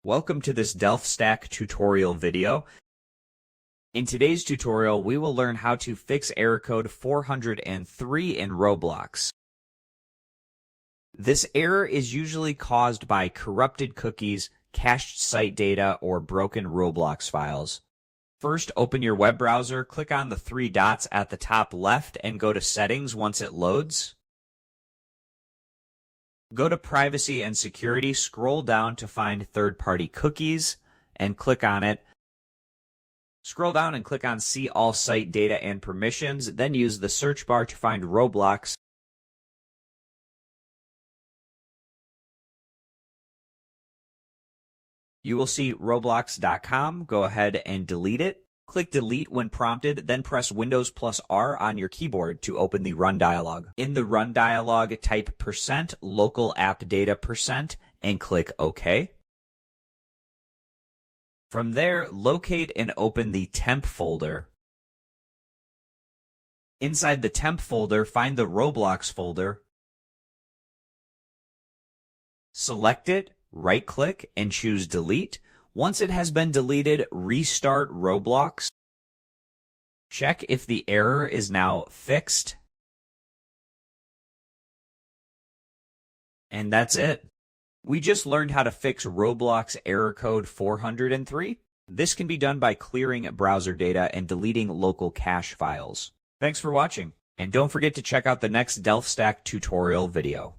Welcome to this DelphStack tutorial video. In today's tutorial, we will learn how to fix error code 403 in Roblox. This error is usually caused by corrupted cookies, cached site data, or broken Roblox files. First, open your web browser, click on the three dots at the top left, and go to Settings once it loads. Go to Privacy and Security, scroll down to find third-party cookies, and click on it. Scroll down and click on See All Site Data and Permissions, then use the search bar to find Roblox. You will see roblox.com. Go ahead and delete it. Click Delete when prompted, then press Windows plus R on your keyboard to open the Run dialog. In the Run dialog, type %localappdata% and click OK. From there, locate and open the Temp folder. Inside the Temp folder, find the Roblox folder. Select it, right-click, and choose Delete. Once it has been deleted, restart Roblox. Check if the error is now fixed. And that's it. We just learned how to fix Roblox Error Code 403. This can be done by clearing browser data and deleting local cache files. Thanks for watching, and don't forget to check out the next DelphStack tutorial video.